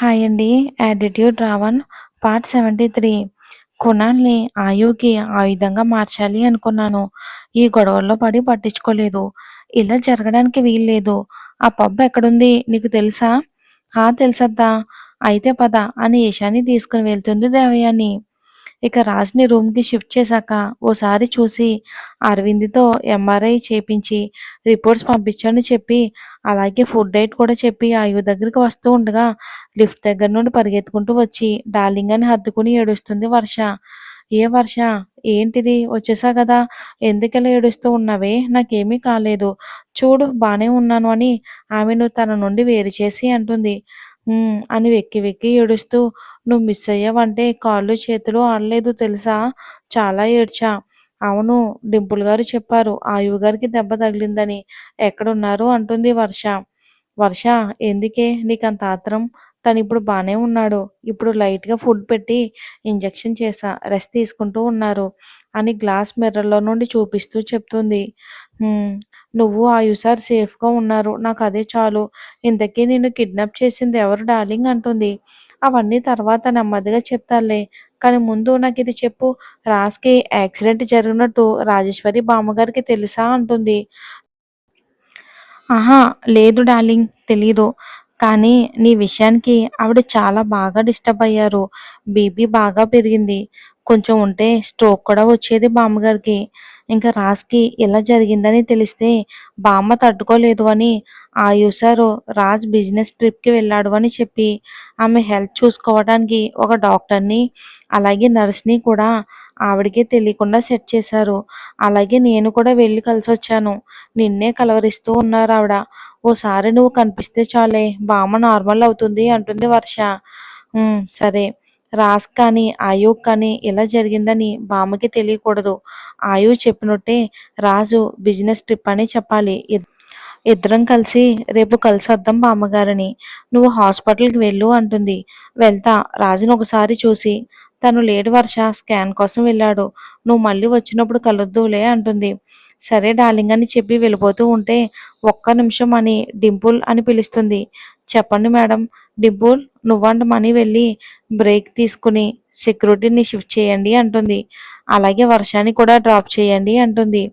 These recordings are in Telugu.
హాయ్ అండి. 'Attitude Ravan' part 73. కునాల్‌ని ఆయువుకి ఆయుధంగా మార్చాలి అనుకున్నాను. ఈ గొడవల్లో పడి పట్టించుకోలేదు. ఇలా జరగడానికి వీల్లేదు. ఆ పబ్ ఎక్కడుంది నీకు తెలుసా? హా తెలుసత్తా. అయితే పద అని ఈశాని తీసుకుని వెళ్తుంది దేవయాని. ఇక రాజ్‌ని రూమ్‌కి షిఫ్ట్ చేశాక ఓసారి చూసి అరవింద్‌తో ఎంఆర్ఐ చేపించి రిపోర్ట్స్ పంపించని చెప్పి, అలాగే ఫుడ్ డైట్ కూడా చెప్పి ఆయువు దగ్గరికి వస్తూ ఉండగా లిఫ్ట్ దగ్గర నుండి పరిగెత్తుకుంటూ వచ్చి డార్లింగ్ అని హత్తుకుని ఏడుస్తుంది వర్ష. ఏ వర్ష, ఏంటిది వచ్చేసావు గదా! ఎందుకిలా ఏడుస్తూ ఉన్నావే? నాకేమీ కాలేదు. చూడు బానే ఉన్నాను అని ఆమెను తన నుండి వేరు చేసి అంటుంది. అని వెక్కి వెక్కి ఏడుస్తూ నువ్వు మిస్ అయ్యావంటే కాళ్ళు చేతులు ఆడలేదు తెలుసా? చాలా ఏడ్చా. అవును. డింపుల్ గారు చెప్పారు ఆయువు గారికి దెబ్బ తగిలిందని. ఎక్కడున్నారు అంటుంది వర్ష. వర్ష, ఎందుకే నీకంత ఆత్రం? తనిప్పుడు బానే ఉన్నాడు. ఇప్పుడు లైట్‌గా ఫుడ్ పెట్టి ఇంజెక్షన్ చేశా. రెస్ట్ తీసుకుంటూ ఉన్నారు అని గ్లాస్ మిర్రర్‌లో నుండి చూపిస్తూ చెప్తుంది. హ్మ్. నువ్వు ఆయుష్ సార్ సేఫ్‌గా ఉన్నారు. నాకదే చాలు. ఇంతకీ నిన్ను కిడ్నాప్ చేసింది ఎవరు డార్లింగ్ అంటుంది. అవన్నీ తర్వాత నెమ్మదిగా చెప్తానులే. కానీ ముందు నాకిది చెప్పు. రాజ్‌కి యాక్సిడెంట్ జరిగినట్టు రాజేశ్వరి బామ్మగారికి తెలుసా అంటుంది. అహా! లేదు డార్లింగ్ తెలీదు. కానీ నీ విషయానికి ఆవిడ చాలా బాగా డిస్టర్బ్ అయ్యారు. బీపీ బాగా పెరిగింది. కొంచెం ఉంటే స్ట్రోక్ కూడా వచ్చేది బామ్మగారికి. ఇంక రాజ్‌కి ఇలా జరిగిందని తెలిస్తే బామ్మ తట్టుకోలేదు అని ఆయుషారు రాజ్ బిజినెస్ ట్రిప్‌కి వెళ్ళాడు అని చెప్పి ఆమె హెల్త్ చూసుకోవడానికి ఒక డాక్టర్‌ని, అలాగే నర్స్‌ని కూడా ఆవిడకే తెలియకుండా సెట్ చేశారు. అలాగే నేను కూడా వెళ్లి కలిసొచ్చాను. నిన్నే కలవరిస్తూ ఉన్నారావిడ. ఓసారి నువ్వు కనిపిస్తే చాలే బామ్మ నార్మల్ అవుతుంది అంటుంది వర్ష. సరే. రాజ్ కానీ, ఆయుకి కానీ ఇలా జరిగిందని బామ్మకి తెలియకూడదు. ఆయు చెప్పినట్టే రాజు బిజినెస్ ట్రిప్ అని చెప్పాలి. ఇద్దరం కలిసి రేపు కలిసొద్దాం బామ్మగారిని. నువ్వు హాస్పిటల్‌కి వెళ్ళు అంటుంది. వెళ్తా. రాజుని ఒకసారి చూసి తను లేడు వర్ష స్కాన్ కోసం వెళ్ళాడు. నువ్వు మళ్ళీ వచ్చినప్పుడు కలుద్దువులే అంటుంది. సరే డార్లింగ్ అని చెప్పి వెళ్ళిపోతూ ఉంటే ఒక్క నిమిషం అని డింపుల్ అని పిలుస్తుంది. చెప్పండి మేడం. డింపుల్ నువ్వంట మనీ వెళ్ళి బ్రేక్ తీసుకుని సెక్యూరిటీని షిఫ్ట్ చేయండి అంటుంది. అలాగే వర్షాన్ని కూడా డ్రాప్ చేయండి అంటుంది.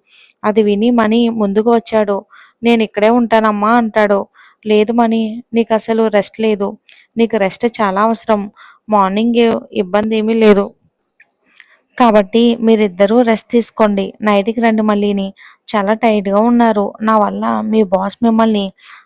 అది విని మనీ ముందుకు వచ్చాడు. నేనిక్కడే ఉంటానమ్మా అంటాడు. లేదు మనీ నీకసలు రెస్ట్ లేదు. నీకు రెస్ట్ చాలా అవసరం. మార్నింగ్ ఇబ్బందేమీ లేదు. కాబట్టి మీరిద్దరూ రెస్ట్ తీసుకోండి. నైట్‌కి రండి మళ్ళీని. చాలా టైర్డ్‌గా ఉన్నారు. నా వల్ల మీ బాస్ మిమ్మల్ని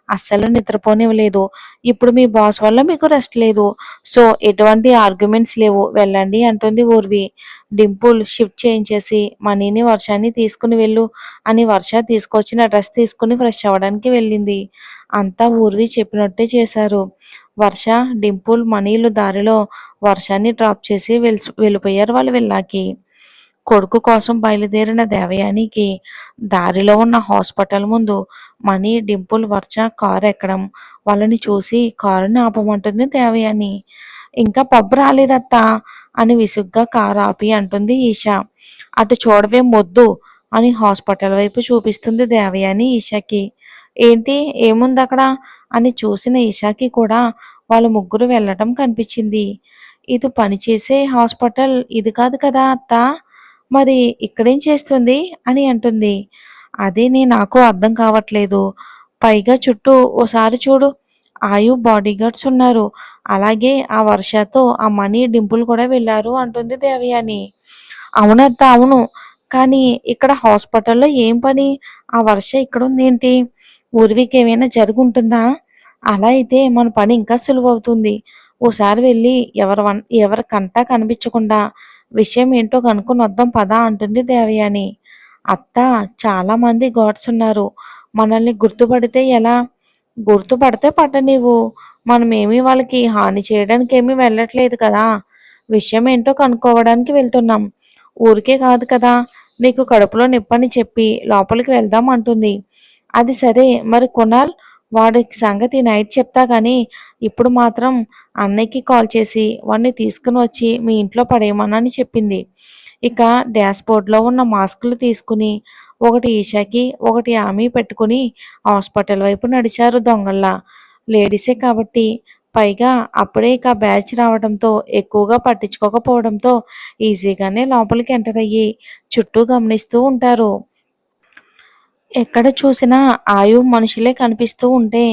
అస్సలు నిద్రపోనివ్వలేదు. ఇప్పుడు మీ బాస్ వల్ల మీకు రెస్ట్ లేదు. సో, ఎటువంటి ఆర్గ్యుమెంట్స్ లేవు. వెళ్ళండి అంటుంది ఊర్వి. డింపుల్ షిఫ్ట్ చేయించేసి మనీని, వర్షాన్ని తీసుకుని వెళ్ళు అని వర్ష తీసుకొచ్చిన డ్రెస్ తీసుకుని ఫ్రెష్ అవ్వడానికి వెళ్ళింది. అంతా ఊర్వి చెప్పినట్టే చేశారు. వర్ష, డింపుల్, మనీలు దారిలో వర్షాన్ని డ్రాప్ చేసి వెళ్ళిపోయారు వాళ్ళ విల్లాకి. కొడుకు కోసం బయలుదేరిన దేవయానికి దారిలో ఉన్న హాస్పిటల్ ముందు మనీ, డింపుల్, వర్ష కారు ఎక్కడం వాళ్ళని చూసి కారుని ఆపమంటుంది దేవయాని. ఇంకా పబ్ రాలేదత్తా అని విసుగ్గా కారు ఆపి అంటుంది ఈష. అటు చూడవే మొద్దు అని హాస్పిటల్ వైపు చూపిస్తుంది దేవయాని ఈషకి. ఏంటి ఏముందక్కడ అని చూసిన ఈషాకి కూడా వాళ్ళ ముగ్గురు వెళ్ళటం కనిపించింది. ఇది పనిచేసే హాస్పిటల్ ఇది కాదు కదా అత్తా! మరి ఇక్కడేం చేస్తుంది అని అంటుంది. అదేనే నాకు అర్థం కావట్లేదు. పైగా చుట్టూ ఓసారి చూడు ఆయు బాడీగార్డ్స్ ఉన్నారు. అలాగే ఆ వర్షతో ఆ మనీ, డింపుల్ కూడా వెళ్లారు అంటుంది దేవయాని. అవునత్తా అవును. కానీ ఇక్కడ హాస్పిటల్‌లో ఏం పని? ఆ వర్ష ఇక్కడుందేంటి? ఊర్వికి ఏమైనా జరుగుంటుందా? అలా అయితే మన పని ఇంకా సులువవుతుంది. ఓసారి వెళ్ళి ఎవరి కంటా కనిపించకుండా విషయం ఏంటో కనుక్కొనొద్దాం పద అంటుంది దేవయాని. అత్తా చాలామంది గార్డ్స్ ఉన్నారు. మనల్ని గుర్తుపడితే ఎలా? గుర్తుపడితే పట్టనివ్వు. మనమేమి వాళ్ళకి హాని చేయడానికేమీ వెళ్ళట్లేదు కదా! విషయం ఏంటో కనుక్కోవడానికి వెళ్తున్నాం. ఊరికే కాదు కదా! నీకు కడుపులో నొప్పని చెప్పి లోపలికి వెళ్దాం అంటుంది. అది సరే మరి కునాల్ వాడి సంగతి నైట్ చెప్తా గానీ ఇప్పుడు మాత్రం అన్నయ్యకి కాల్ చేసి వాడిని తీసుకుని వచ్చి మీ ఇంట్లో పడేయమనని చెప్పింది. ఇక డాష్‌బోర్డ్‌లో ఉన్న మాస్కులు తీసుకుని ఒకటి ఈషాకి, ఒకటి ఆమె పెట్టుకుని హాస్పిటల్ వైపు నడిచారు దొంగల్లా. లేడీసే కాబట్టి పైగా అప్పుడే ఇక బ్యాచ్ రావడంతో ఎక్కువగా పట్టించుకోకపోవడంతో ఈజీగానే లోపలికి ఎంటర్ అయ్యి చుట్టూ గమనిస్తూ ఉంటారు. ఎక్కడ చూసినా మనుషులే కనిపిస్తూ ఉంటే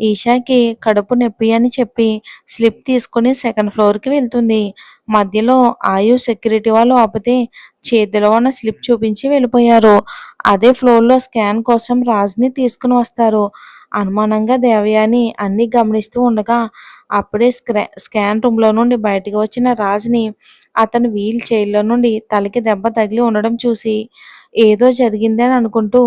ఈషాకి కడుపు నొప్పి అని చెప్పి స్లిప్ తీసుకుని సెకండ్ ఫ్లోర్‌కి వెళ్తుంది. మధ్యలో సెక్యూరిటీ వాళ్ళు ఆపితే చేతిలో ఉన్న స్లిప్ చూపించి వెళ్ళిపోయారు. అదే ఫ్లోర్‌లో స్కాన్ కోసం రాజ్‌ని తీసుకొని వస్తారు. అనుమానంగా దేవయాని అన్నీ గమనిస్తూ ఉండగా అప్పుడే స్కాన్ రూమ్‌లో నుండి బయటికి వచ్చిన రాజ్‌ని అతను వీల్ చైర్‌లో నుండి తలకి దెబ్బ తగిలి ఉండడం చూసి ఏదో జరిగిందని అనుకుంటూ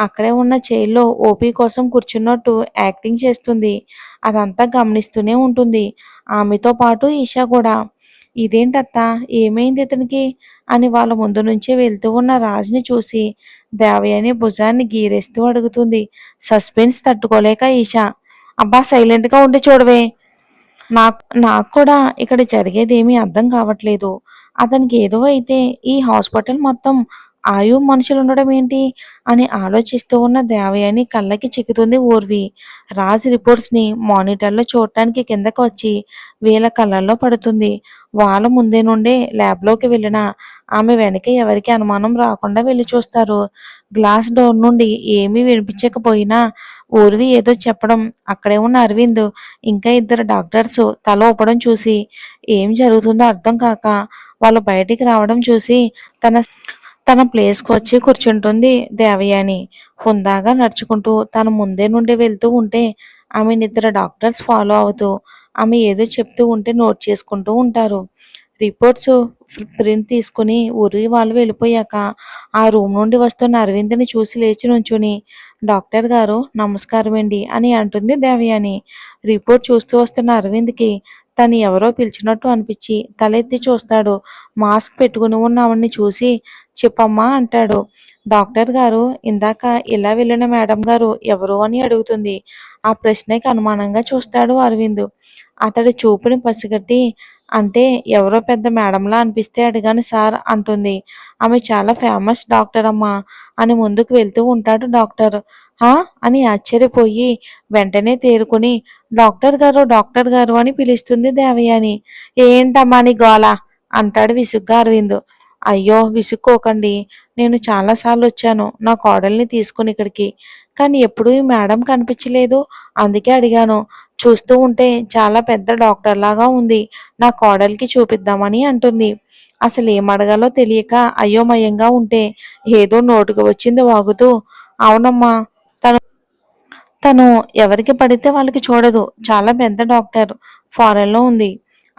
అక్కడే ఉన్న చైర్‌లో ఓపీ కోసం కూర్చున్నట్టు యాక్టింగ్ చేస్తుంది. అదంతా గమనిస్తూనే ఉంటుంది. ఆమెతో పాటు ఈషా కూడా. "ఇదేంటత్తా ఏమైంది ఇతనికి?" అని వాళ్ళ ముందు నుంచే వెళ్తూ ఉన్న రాజ్‌ని చూసి దేవయాని భుజాన్ని గీరేస్తూ అడుగుతుంది. సస్పెన్స్ తట్టుకోలేక ఈషా, "అబ్బా! సైలెంట్‌గా ఉండి చూడవే." నాకు కూడా ఇక్కడ జరిగేదేమీ అర్థం కావట్లేదు. అతనికి ఏదో అయితే ఈ హాస్పిటల్ మొత్తం మనుషులుండడం ఏంటి? అని ఆలోచిస్తూ ఉన్న దేవయాని కళ్ళకి చిక్కుతుంది ఊర్వి. రాజ్ రిపోర్ట్స్‌ని మానిటర్‌లో చూడటానికి కిందకు వచ్చి వీళ్ళ కళ్ళల్లో పడుతుంది. వాళ్ళ ముందే నుండే ల్యాబ్‌లోకి వెళ్ళిన ఆమె వెనక ఎవరికీ అనుమానం రాకుండా వెళ్లి చూస్తారు. గ్లాస్ డోర్ నుండి ఏమీ వినిపించకపోయినా ఊర్వి ఏదో చెప్పడం, అక్కడే ఉన్న అరవింద్ ఇంకా ఇద్దరు డాక్టర్స్ తల ఊపడం చూసి ఏం జరుగుతుందో అర్థం కాక వాళ్ళు బయటికి రావడం చూసి తన తన ప్లేస్‌కి వచ్చి కూర్చుంటుంది దేవయాని. హుందాగా నడుచుకుంటూ తన ముందే నుండి వెళ్తూ ఉంటే ఆమెనిద్దరు డాక్టర్స్ ఫాలో అవుతూ ఆమె ఏదో చెప్తూ ఉంటే నోట్ చేసుకుంటూ ఉంటారు. రిపోర్ట్స్ ప్రింట్ తీసుకుని ఉర్వి వాళ్ళు వెళ్ళిపోయాక ఆ రూమ్ నుండి వస్తున్న అరవింద్‌ని చూసి లేచి నుంచుని, "డాక్టర్ గారు నమస్కారమండి" అని అంటుంది దేవయాని. రిపోర్ట్ చూస్తూ వస్తున్న అరవింద్‌కి తను ఎవరో పిలిచినట్టు అనిపించి తలెత్తి చూస్తాడు. మాస్క్ పెట్టుకుని ఉన్న ఆవిడ్ని చూసి చెప్పమ్మా అంటాడు. డాక్టర్ గారు ఇందాక ఇలా వెళ్ళిన మేడం గారు ఎవరు అని అడుగుతుంది. ఆ ప్రశ్నకి అనుమానంగా చూస్తాడు అరవింద్. అతడి చూపుని పసిగట్టి అంటే ఎవరో పెద్ద మేడంలా అనిపిస్తే అడిగాను సార్ అంటుంది. ఆమె చాలా ఫేమస్ డాక్టర్ అమ్మా అని ముందుకు వెళ్తూ ఉంటాడు డాక్టర్. హా అని ఆశ్చర్యపోయి వెంటనే తేరుకుని డాక్టర్ గారు అని పిలుస్తుంది దేవయాని. ఏంటమ్మా నీ గోల అంటాడు విసుగ్గా అరవింద్. అయ్యో విసుక్కోకండి. నేను చాలాసార్లు వచ్చాను నా కోడల్ని తీసుకుని ఇక్కడికి. కానీ ఎప్పుడూ ఈ మేడం కనిపించలేదు. అందుకే అడిగాను. చూస్తూ ఉంటే చాలా పెద్ద డాక్టర్లాగా ఉంది. నా కోడలికి చూపిద్దామని అంటుంది. అసలు ఏం అడగాలో తెలియక అయోమయంగా ఉంటే ఏదో నోటికి వచ్చింది వాగుతూ అవునమ్మా తను తను ఎవరికి పడితే వాళ్ళకి చూడదు. చాలా పెద్ద డాక్టర్. ఫారెన్‌లో ఉంది.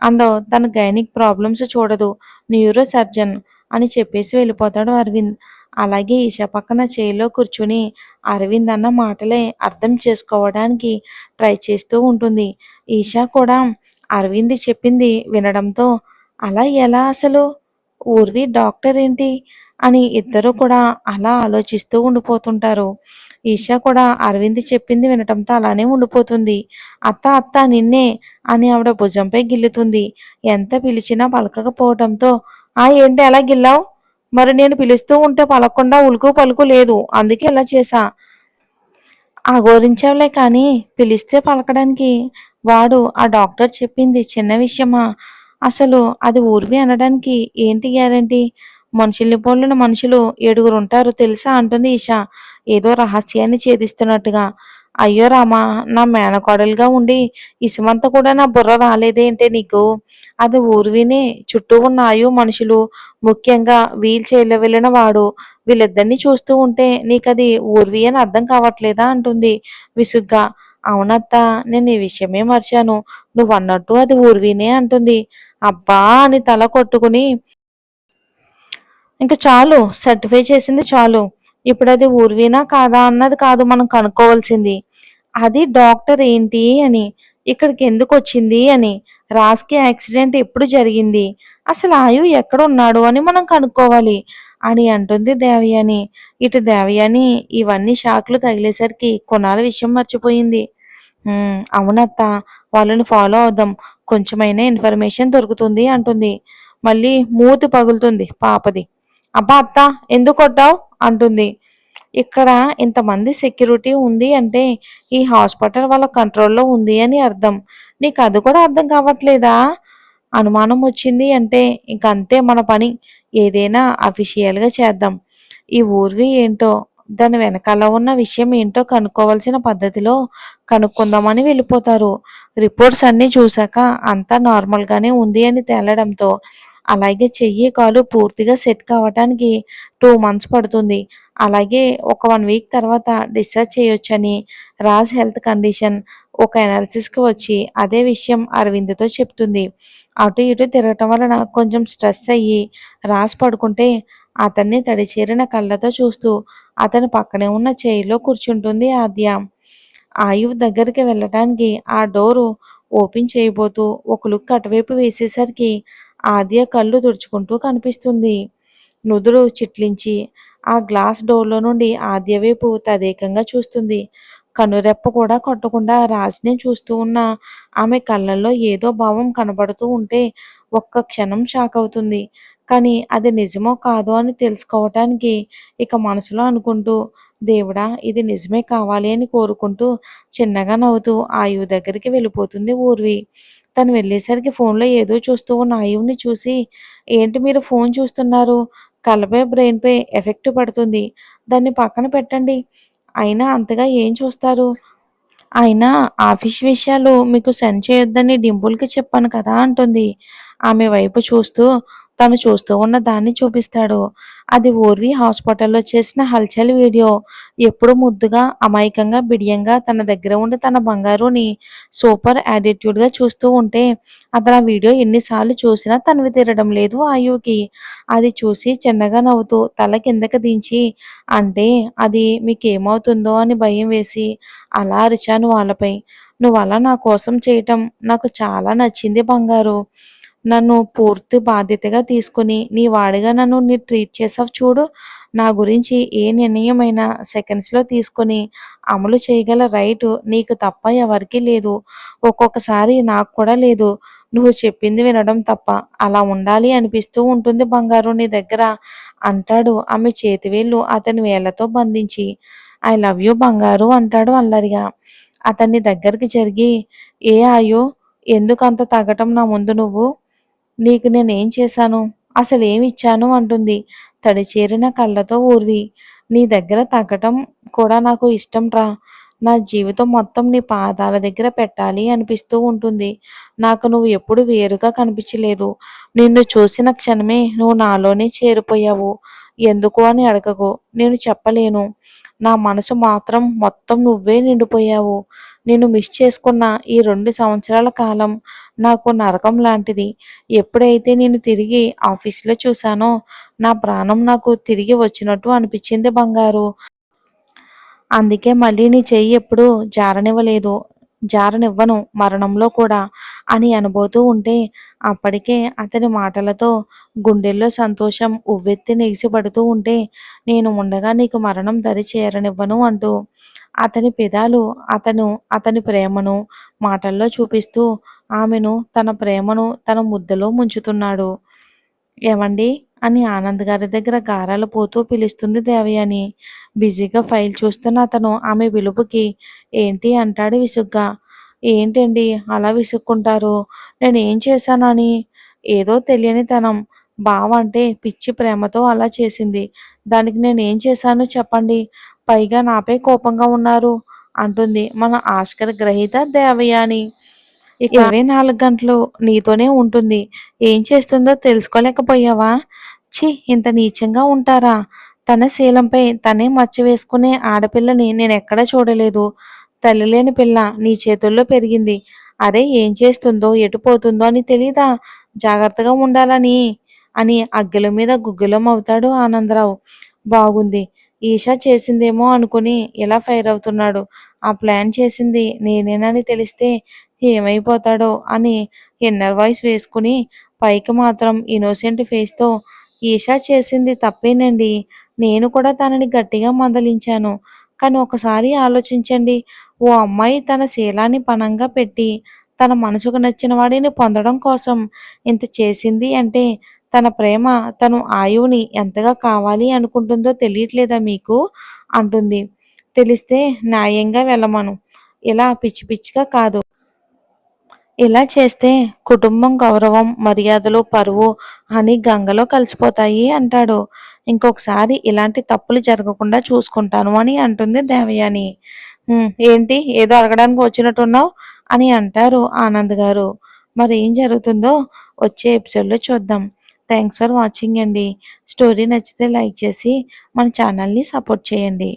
అండ్ తన గైనిక్ ప్రాబ్లమ్స్ చూడదు. న్యూరో సర్జన్ అని చెప్పేసి వెళ్ళిపోతాడు అరవింద్. అలాగే ఈషా పక్కన చైర్‌లో కూర్చుని అరవింద్ అన్న మాటలే అర్థం చేసుకోవడానికి ట్రై చేస్తూ ఉంటుంది. ఈషా కూడా అరవింద్ చెప్పింది వినడంతో అలా ఎలా అసలు? ఊర్వి డాక్టర్ ఏంటి? అని ఇద్దరూ కూడా అలా ఆలోచిస్తూ ఉండిపోతుంటారు. ఈషా కూడా అరవింద్ చెప్పింది వినటంతో అలానే ఉండిపోతుంది. అత్త అత్త నిన్నే అని ఆవిడ భుజంపై గిల్లుతుంది. ఎంత పిలిచినా పలకకపోవటంతో ఏంటి అలా గిల్లావు? మరి నేను పిలుస్తూ ఉంటే పలకకుండా ఉలుకు పలుకు లేదు. అందుకే ఇలా చేశా. అఘోరించావులే కానీ పిలిస్తే పలకడానికి వాడు ఆ డాక్టర్ చెప్పింది చిన్న విషయమా? అసలు అది ఊర్వి అనడానికి ఏంటి గ్యారంటీ? మనుషుల్ని పోలిన మనుషులు ఏడుగురుంటారు తెలుసా అంటుంది ఈషా ఏదో రహస్యాన్ని ఛేదిస్తున్నట్టుగా. అయ్యో రామా! నా మేనకోడలుగా ఉండి ఇసుమంతా కూడా నా బుర్ర రాలేదేంటే నీకు? అది ఊర్వినే చుట్టూ ఉన్న మనుషులు ముఖ్యంగా వీల్ చైర్‌లో వెళ్ళిన వాడు వీళ్ళిద్దరిని చూస్తూ ఉంటే నీకది ఊర్వి అని అర్థం కావట్లేదా అంటుంది విసుగ్గా. అవునత్తా నేను ఈ విషయమే మర్చాను. నువ్వన్నట్టు అది ఊర్వినే అంటుంది. అబ్బా అని తల కొట్టుకుని ఇంక చాలు సర్టిఫై చేసింది చాలు. ఇప్పుడది ఊర్వినా కాదా అన్నది కాదు మనం కనుక్కోవాల్సింది. అది డాక్టర్ ఏంటి అని, ఇక్కడికి ఎందుకొచ్చింది అని, రాజ్‌కి యాక్సిడెంట్ ఎప్పుడు జరిగింది, అసలు ఎక్కడున్నాడు అని మనం కనుక్కోవాలి అని అంటుంది దేవయాని. ఇటు దేవయాని ఇవన్నీ షాక్‌లు తగిలేసరికి కొనాల విషయం మర్చిపోయింది. అవునత్తా వాళ్ళని ఫాలో అవుదాం. కొంచెమైనా ఇన్ఫర్మేషన్ దొరుకుతుంది అంటుంది. మళ్ళీ మూతి పగులుతుంది పాపది. అబ్బా అత్తా ఎందుకు కొట్టావు అంటుంది. ఇక్కడ ఇంతమంది సెక్యూరిటీ ఉంది అంటే ఈ హాస్పిటల్ వాళ్ళ కంట్రోల్‌లో ఉంది అని అర్థం. నీకు అది కూడా అర్థం కావట్లేదా? అనుమానం వచ్చింది అంటే ఇంక అంతే మన పని. ఏదైనా అఫీషియల్‌గా చేద్దాం. ఈ ఊర్వి ఏంటో, దాని వెనకాల ఉన్న విషయం ఏంటో కనుక్కోవాల్సిన పద్ధతిలో కనుక్కుందామని వెళ్ళిపోతారు. రిపోర్ట్స్ అన్నీ చూసాక అంతా నార్మల్‌గానే ఉంది అని తేలడంతో అలాగే చెయ్యి, కాలు పూర్తిగా సెట్ కావటానికి 2 మంత్స్ పడుతుంది. అలాగే ఒక 1 వీక్ తర్వాత డిశ్చార్జ్ చేయొచ్చని రాజ్ హెల్త్ కండిషన్ ఒక అనాలిసిస్‌కి వచ్చి అదే విషయం అరవింద్‌తో చెప్తుంది. అటు ఇటు తిరగటం వలన కొంచెం స్ట్రెస్ అయ్యి రాజ్ పడుకుంటే అతన్ని తడిచేరిన కళ్ళతో చూస్తూ అతని పక్కనే ఉన్న చైర్‌లో కూర్చుంటుంది ఆద్య. ఆయువ్ దగ్గరికి వెళ్ళటానికి ఆ డోరు ఓపెన్ చేయబోతూ ఒక లుక్ అటువైపు వేసేసరికి ఆద్య కళ్ళు తుడుచుకుంటూ కనిపిస్తుంది. నుదురు చిట్లించి ఆ గ్లాస్ డోర్‌లో నుండి ఆద్య వైపు తదేకంగా చూస్తుంది. కనురెప్ప కూడా కొట్టకుండా రాజ్‌నే చూస్తూ ఉన్న ఆమె కళ్ళల్లో ఏదో భావం కనబడుతూ ఉంటే ఒక్క క్షణం షాకవుతుంది. కానీ అది నిజమో కాదో అని తెలుసుకోవటానికి ఇక మనసులో అనుకుంటూ దేవుడా! ఇది నిజమే కావాలి అని కోరుకుంటూ చిన్నగా నవ్వుతూ ఆయువు దగ్గరికి వెళ్ళిపోతుంది ఊర్వి. తను వెళ్ళేసరికి ఫోన్‌లో ఏదో చూస్తూ ఉన్న ఆయువుని చూసి, "ఏంటి మీరు ఫోన్ చూస్తున్నారు? కళ్ళపై, బ్రెయిన్‌పై ఎఫెక్ట్ పడుతుంది. దాన్ని పక్కన పెట్టండి. అయినా అంతగా ఏం చూస్తారు? అయినా ఆఫీస్ విషయాలు మీకు సెండ్ చేయొద్దని డింపుల్‌కి చెప్పాను కదా!" అంటుంది. ఆమె వైపు చూస్తూ తను చూస్తూ ఉన్న దాన్ని చూపిస్తాడు. అది ఊర్వి హాస్పిటల్‌లో చేసిన హల్చల్ వీడియో. ఎప్పుడు ముద్దుగా, అమాయకంగా, బిడియంగా తన దగ్గర ఉండి తన బంగారుని సూపర్ యాటిట్యూడ్‌గా చూస్తూ ఉంటే అతను ఆ వీడియో ఎన్ని సార్లు చూసినా తనివి తీరడం లేదు ఆయువుకి. అది చూసి చిన్నగా నవ్వుతూ తల కిందకి దించి, "అంటే అది మీకేమవుతుందో అని భయం వేసి అలా అరిచాను వాళ్ళపై. నువ్వలా నా కోసం చేయటం నాకు చాలా నచ్చింది బంగారు. నన్ను పూర్తి బాధ్యతగా తీసుకొని నీ వాడిగా నన్ను ట్రీట్ చేసావు చూడు. నా గురించి ఏ నిర్ణయమైనా సెకండ్స్‌లో తీసుకొని అమలు చేయగల రైటు నీకు తప్ప ఎవరికీ లేదు. ఒక్కొక్కసారి నాకు కూడా లేదు. నువ్వు చెప్పింది వినడం తప్ప. అలా ఉండాలి అనిపిస్తూ ఉంటుంది బంగారు నీ దగ్గర" అంటాడు ఆమె చేతివేళ్లు అతని వేళ్లతో బంధించి. "ఐ లవ్ యూ బంగారు" అంటాడు అల్లరిగా. అతన్ని దగ్గరికి జరిగి, "ఏ ఆయూ! ఎందుకంత తగ్గటం నా ముందు నువ్వు? నీకు నేనేం చేశాను? అసలేమిచ్చాను?" అంటుంది తడిచేరిన కళ్ళతో ఊర్వి. "నీ దగ్గర తగ్గటం కూడా నాకు ఇష్టంరా. నా జీవితం మొత్తం నీ పాదాల దగ్గర పెట్టాలి అనిపిస్తూ ఉంటుంది. నాకు నువ్వు ఎప్పుడూ వేరుగా కనిపించలేదు. నిన్ను చూసిన క్షణమే నువ్వు నాలోనే చేరిపోయావు. ఎందుకు అని అడగకు. నేను చెప్పలేను. నా మనసు మాత్రం మొత్తం నువ్వే నిండిపోయావు. నిన్ను మిస్ చేసుకున్న ఈ 2 సంవత్సరాల కాలం నాకు నరకం లాంటిది. ఎప్పుడైతే నిన్ను తిరిగి ఆఫీస్‌లో చూశానో నా ప్రాణం నాకు తిరిగి వచ్చినట్టు అనిపించింది బంగారు. అందుకే మళ్ళీ నీ చెయ్యి ఎప్పుడూ జారనివ్వను మరణంలో కూడా" అని అనబోతూ ఉంటే అప్పటికే అతని మాటలతో గుండెల్లో సంతోషం ఉవ్వెత్తి ఎగిసిపడుతూ ఉంటే, "నేను ఉండగా నీకు మరణం దరి చేరనివ్వను" అంటూ అతని పెదాలు అతని ప్రేమను మాటల్లో చూపిస్తూ ఆమెను తన ప్రేమను తన ముద్దలో ముంచుతున్నాడు. "ఏవండీ" అని ఆనంద్ గారి దగ్గర గారాలు పోతూ పిలుస్తుంది దేవయాని. బిజీగా ఫైల్ చూస్తున్న అతను ఆమె పిలుపుకి "ఏంటి" అంటాడు విసుగ్గా. "ఏంటండి అలా విసుక్కుంటారు? నేనేం చేశానని?" "ఏదో తెలియనితనం. బావ అంటే పిచ్చి ప్రేమతో అలా చేసింది. దానికి నేనేం చేశాను చెప్పండి? పైగా నాపై కోపంగా ఉన్నారు" అంటుంది మన ఆస్కార్ గ్రహీత దేవయాని. ఇక 24 గంటలు నీతోనే ఉంటుంది. ఏం చేస్తుందో తెలుసుకోలేకపోయావా? ఛీ! ఇంత నీచంగా ఉంటారా? తన శీలంపై తనే మచ్చ వేసుకునే ఆడపిల్లని నేనెక్కడా చూడలేదు. తల్లిలేని పిల్ల నీ చేతుల్లో పెరిగింది. అరే ఏం చేస్తుందో, ఎటు పోతుందో అని తెలీదా? జాగ్రత్తగా ఉండాలని అని అగ్గిల మీద గుగ్గిలమవుతాడు ఆనందరావు. బాగుంది. ఈషా చేసిందేమో అనుకుని ఇలా ఫైర్ అవుతున్నాడు. ఆ ప్లాన్ చేసింది నేనేనని తెలిస్తే ఏమైపోతాడో అని ఇన్నర్ వాయిస్ వేసుకుని పైకి మాత్రం ఇన్నోసెంట్ ఫేస్‌తో ఈషా చేసింది తప్పేనండి. నేను కూడా తనని గట్టిగా మందలించాను. కానీ ఒకసారి ఆలోచించండి. ఓ అమ్మాయి తన శీలాన్ని పణంగా పెట్టి తన మనసుకు నచ్చిన వాడిని పొందడం కోసం ఇంత చేసింది అంటే తన ప్రేమ తను ఆయువుని ఎంతగా కావాలి అనుకుంటుందో తెలియట్లేదా మీకు అంటుంది. తెలిస్తే న్యాయంగా వెళ్ళమను. ఇలా పిచ్చి పిచ్చిగా కాదు. ఇలా చేస్తే కుటుంబం గౌరవం, మర్యాదలు, పరువు అని గంగలో కలిసిపోతాయి అంటాడు. ఇంకొకసారి ఇలాంటి తప్పులు జరగకుండా చూసుకుంటాను అని అంటుంది దేవయాని. ఏంటి ఏదో అడగడానికి వచ్చినట్టున్నావు అని అంటారు ఆనంద్ గారు. మరి ఏం జరుగుతుందో వచ్చే ఎపిసోడ్లో చూద్దాం. థ్యాంక్స్ ఫర్ వాచింగ్ అండి. స్టోరీ నచ్చితే లైక్ చేసి మన ఛానల్ని సపోర్ట్ చేయండి.